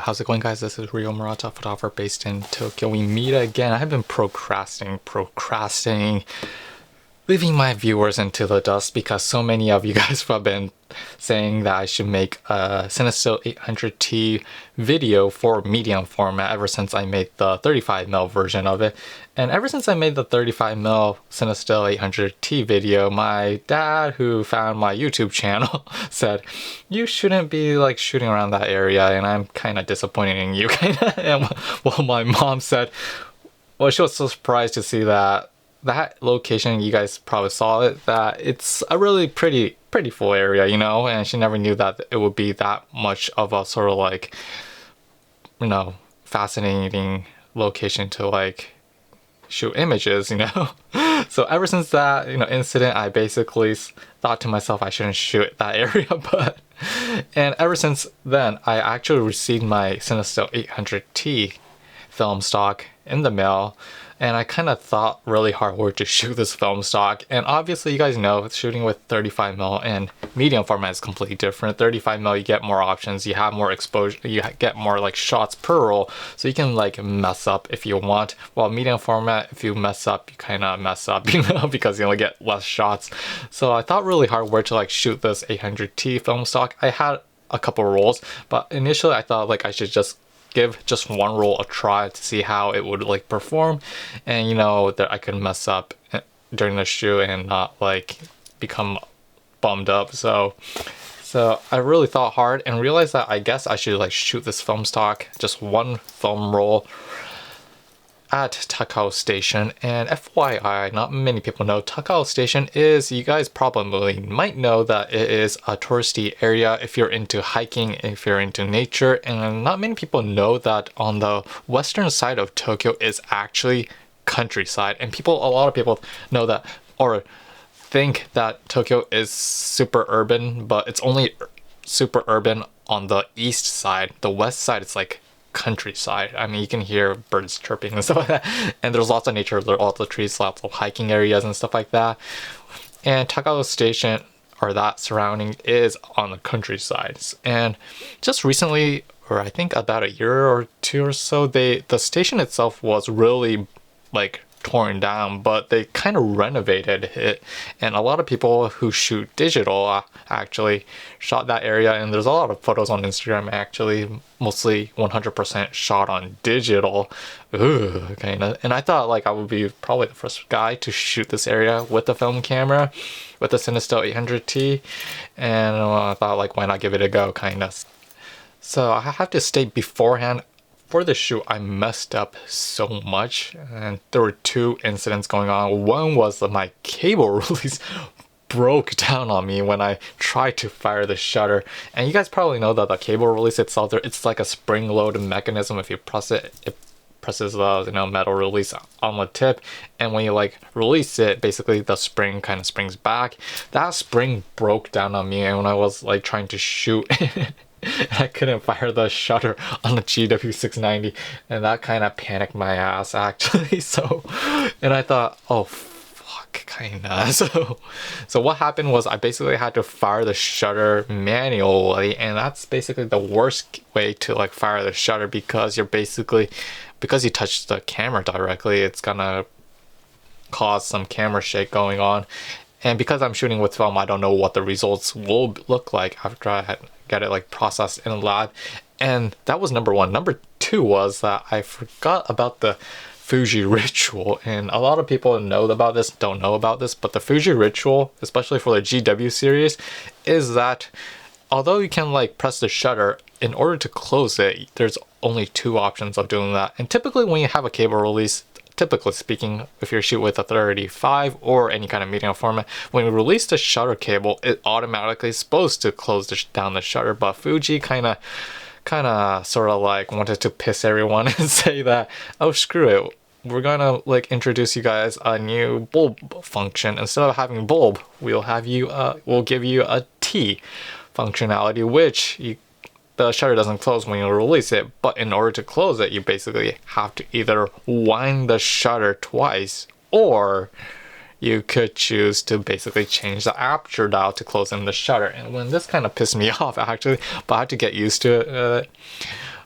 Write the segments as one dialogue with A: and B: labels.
A: How's it going, guys? This is Rio Murata, photographer based in Tokyo. We meet again. I've been procrastinating, leaving my viewers into the dust because so many of you guys have been saying that I should make a Cinestill 800T video for medium format ever since I made the 35mm version of it. And ever since I made the 35mm Cinestill 800T video, my dad, who found my YouTube channel, said, you shouldn't be like shooting around that area, and I'm kind of disappointed in you. And well, my mom said, well, she was so surprised to see that location, you guys probably saw it, that it's a really pretty full area, you know, and she never knew that it would be that much of a sort of like, you know, fascinating location to like shoot images, you know. So ever since that, you know, incident, I basically thought to myself I shouldn't shoot that area, and ever since then, I actually received my Cinestill 800T film stock in the mail, and I kind of thought really hard where to shoot this film stock. And obviously you guys know shooting with 35mm and medium format is completely different. 35mm, you get more options, you have more exposure, you get more like shots per roll, so you can like mess up if you want. While medium format, if you mess up, you kind of mess up, you know, because you only get less shots. So I thought really hard where to like shoot this 800T film stock. I had a couple rolls, but initially I thought like I should just give just one roll a try to see how it would like perform, and you know that I could mess up during the shoot and not like become bummed up. So I really thought hard and realized that I guess I should like shoot this film stock, just one film roll, at Takao Station. And FYI, not many people know, Takao Station is, you guys probably might know that it is a touristy area if you're into hiking, if you're into nature, and not many people know that on the western side of Tokyo is actually countryside. And a lot of people know that, or think that Tokyo is super urban, but it's only super urban on the east side. The west side, it's like countryside. I mean, you can hear birds chirping and stuff like that, and there's lots of nature, there's lots of trees, lots of hiking areas and stuff like that. And Takao Station, or that surrounding, is on the countryside. And just recently, or I think about a year or two or so, the station itself was really like torn down, but they kind of renovated it, and a lot of people who shoot digital actually shot that area. And there's a lot of photos on Instagram actually mostly 100% shot on digital. Kind of. And I thought like I would be probably the first guy to shoot this area with a film camera, with the Cinestill 800T, and I thought like why not give it a go, kind of. So I have to state beforehand, for the shoot, I messed up so much, and there were two incidents going on. One was that my cable release broke down on me when I tried to fire the shutter. And you guys probably know that the cable release itself, it's like a spring-loaded mechanism. If you press it, it presses the, you know, metal release on the tip, and when you like release it, basically the spring kind of springs back. That spring broke down on me, and when I was like trying to shoot I couldn't fire the shutter on the GW690, and that kind of panicked my ass actually. So, and I thought, oh fuck, kinda. So what happened was I basically had to fire the shutter manually, and that's basically the worst way to like fire the shutter, because you're basically, because you touch the camera directly, it's gonna cause some camera shake going on. And because I'm shooting with film, I don't know what the results will look like after I get it like processed in the lab. And that was number one. Number two was that I forgot about the Fuji ritual, and a lot of people know about this, don't know about this, but the Fuji ritual, especially for the GW series, is that although you can like press the shutter, in order to close it, there's only two options of doing that. And typically when you have a cable release, typically speaking, if you shoot with a 35 or any kind of medium format, when you release the shutter cable, it automatically is supposed to close down the shutter. But Fuji kind of sort of like wanted to piss everyone and say that, oh screw it, we're gonna like introduce you guys a new bulb function. Instead of having bulb, we'll give you a T functionality, which the shutter doesn't close when you release it, but in order to close it, you basically have to either wind the shutter twice, or you could choose to basically change the aperture dial to close in the shutter. And when this kind of pissed me off actually, but I had to get used to it.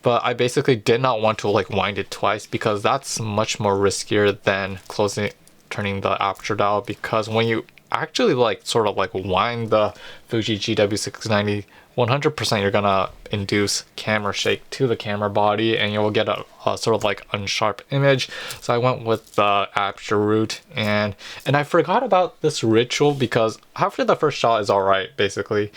A: but I basically did not want to like wind it twice because that's much more riskier than turning the aperture dial, because when you actually like sort of like wind the Fuji GW690, 100% you're gonna induce camera shake to the camera body and you'll get a sort of like unsharp image. So I went with the aperture route, and I forgot about this ritual because after the first shot is alright basically.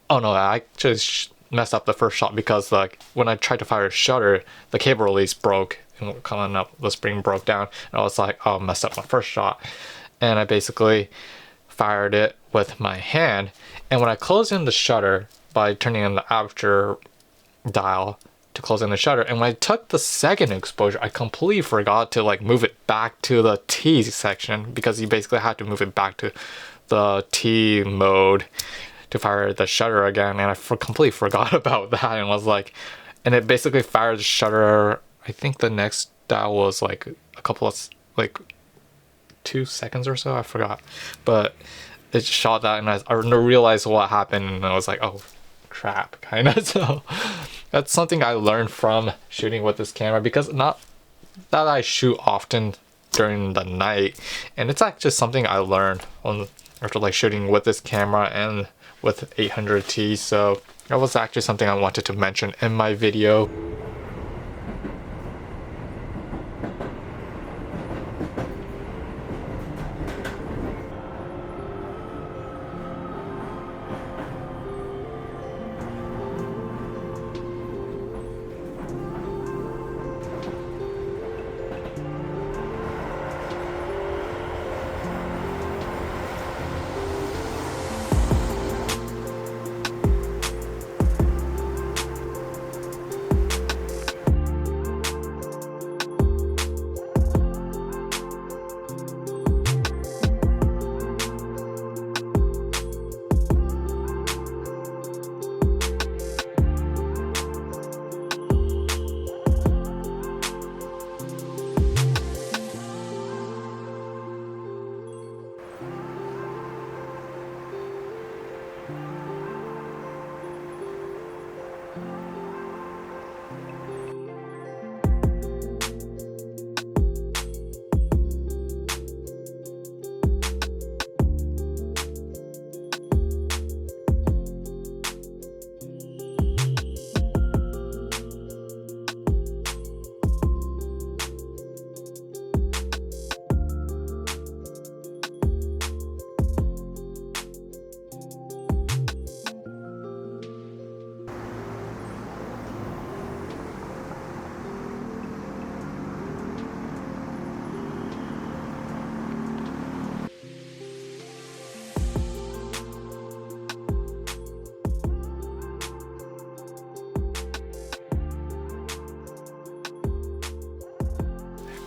A: Oh no, I just messed up the first shot because like when I tried to fire a shutter, the cable release broke and coming up the spring broke down, and I was like, oh, messed up my first shot. And I basically fired it with my hand, and when I closed in the shutter by turning on the aperture dial to close in the shutter, and when I took the second exposure, I completely forgot to like move it back to the T section, because you basically had to move it back to the T mode to fire the shutter again, and I completely forgot about that, and was like, and it basically fired the shutter. I think the next dial was like a couple of like 2 seconds or so, I forgot, but it shot that, and I realized what happened, and I was like, oh crap, kind of. So that's something I learned from shooting with this camera, because not that I shoot often during the night, and it's actually something I learned after like shooting with this camera and with 800T. So that was actually something I wanted to mention in my video.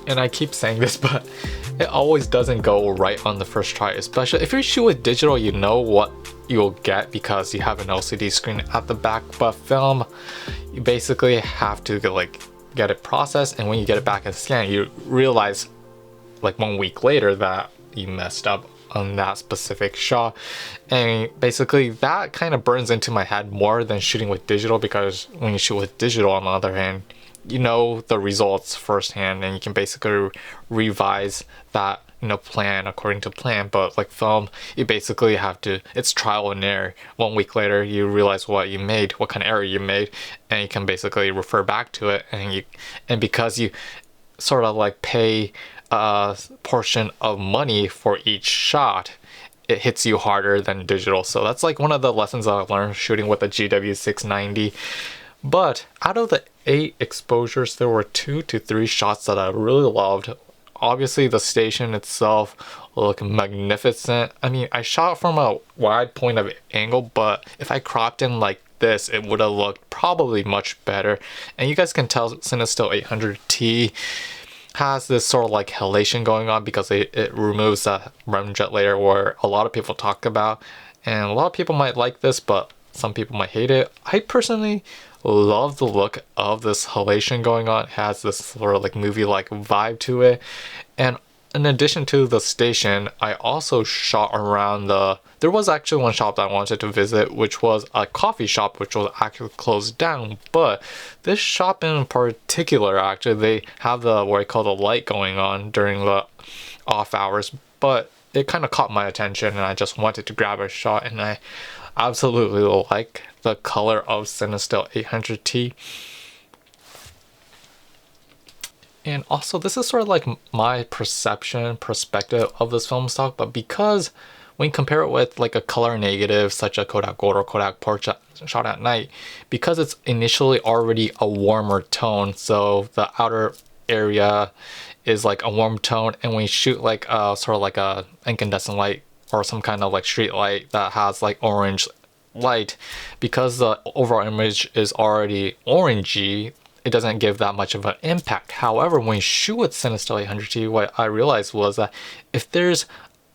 A: And I keep saying this, but it always doesn't go right on the first try, especially if you shoot with digital. You know what you'll get because you have an LCD screen at the back, but film, you basically have to get it processed, and when you get it back in scan, you realize like 1 week later that you messed up on that specific shot. And basically that kind of burns into my head more than shooting with digital, because when you shoot with digital, on the other hand, you know the results firsthand, and you can basically revise that, you know, plan according to plan. But like film, you basically have to, it's trial and error. 1 week later you realize what you made, what kind of error you made, and you can basically refer back to it, and because you sort of like pay a portion of money for each shot, it hits you harder than digital. So that's like one of the lessons I learned shooting with the GW690. But out of the 8 exposures, there were 2 to 3 shots that I really loved. Obviously the station itself looked magnificent. I mean, I shot from a wide point of angle, but if I cropped in like this, it would have looked probably much better. And you guys can tell Cinestill 800T has this sort of like halation going on, because it removes the remjet layer where a lot of people talk about, and a lot of people might like this, but some people might hate it. I personally love the look of this halation going on. It has this sort of like movie-like vibe to it, and in addition to the station, I also shot around there was actually one shop that I wanted to visit, which was a coffee shop, which was actually closed down. But this shop in particular, actually, they have the what I call the light going on during the off hours, but it kind of caught my attention and I just wanted to grab a shot, and I absolutely like the color of Cinestill 800T. And also, this is sort of like my perspective of this film stock, but because when you compare it with like a color negative such as Kodak Gold or Kodak Portrait shot at night, because it's initially already a warmer tone, so the outer area is like a warm tone, and when you shoot like sort of like a incandescent light or some kind of like street light that has like orange light, because the overall image is already orangey, it doesn't give that much of an impact. However, when you shoot with Cinestill 800T, what I realized was that if there's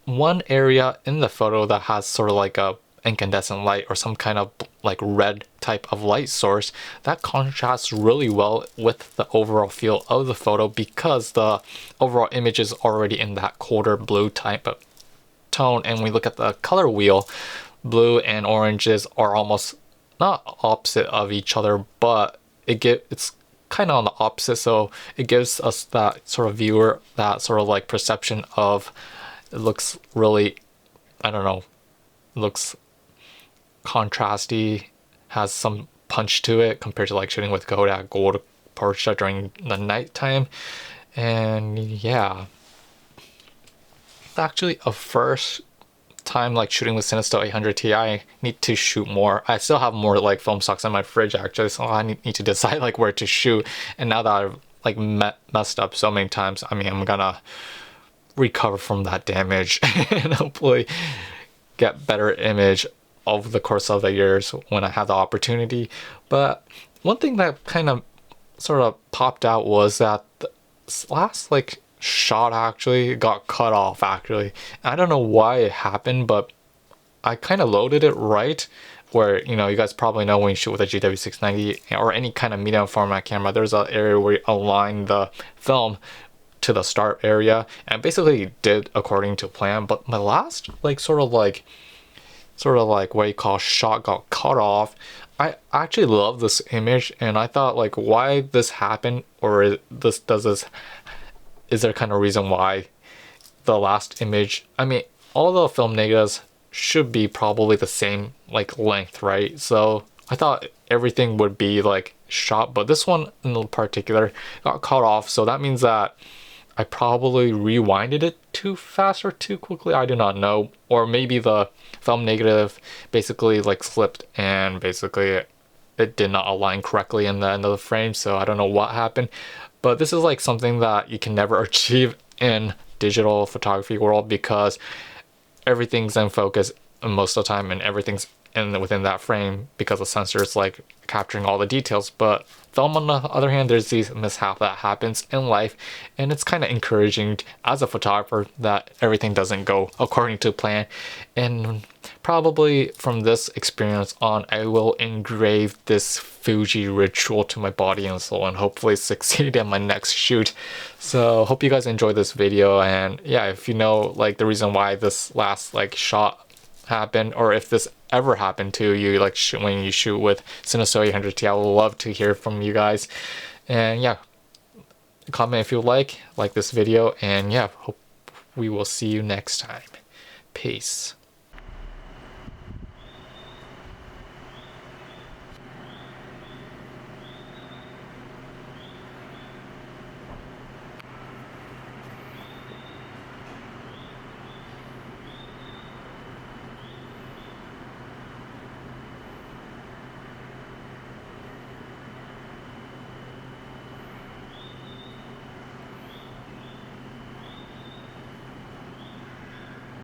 A: one area in the photo that has sort of like a incandescent light or some kind of like red type of light source, that contrasts really well with the overall feel of the photo, because the overall image is already in that colder blue type of tone. And when we look at the color wheel, blue and oranges are almost not opposite of each other, but it's kind of on the opposite, so it gives us that sort of viewer that sort of like perception of it looks really, I don't know, looks contrasty, has some punch to it compared to like shooting with Kodak Gold Portrait during the nighttime. And yeah, it's actually a first time like shooting with Cinestill 800T. I need to shoot more. I still have more like film stocks in my fridge actually, so I need to decide like where to shoot. And now that I've like messed up so many times, I mean, I'm gonna recover from that damage and hopefully get better image over the course of the years when I have the opportunity. But one thing that kind of sort of popped out was that the last like shot actually got cut off actually. I don't know why it happened, but I kind of loaded it right where, you know, you guys probably know when you shoot with a GW690 or any kind of medium format camera, there's an area where you align the film to the start area, and basically did according to plan. But my last like sort of like what you call shot got cut off. I actually love this image, and I thought like why this happened, or is there kind of reason why the last image, I mean, all the film negatives should be probably the same like length, right? So I thought everything would be like shot, but this one in particular got cut off, so that means that I probably rewinded it too fast or too quickly, I do not know. Or maybe the film negative basically like slipped and basically it did not align correctly in the end of the frame, so I don't know what happened. But this is like something that you can never achieve in digital photography world, because everything's in focus most of the time and everything's within that frame because the sensor is like capturing all the details. But film on the other hand, there's these mishap that happens in life, and it's kind of encouraging as a photographer that everything doesn't go according to plan. And probably from this experience on, I will engrave this Fuji ritual to my body and soul, and hopefully succeed in my next shoot. So hope you guys enjoyed this video, and yeah, if you know like the reason why this last like shot happened, or if this ever happened to you like when you shoot with Cinestill 800T, I would love to hear from you guys. And yeah, comment if you like this video, and yeah, hope we will see you next time. Peace.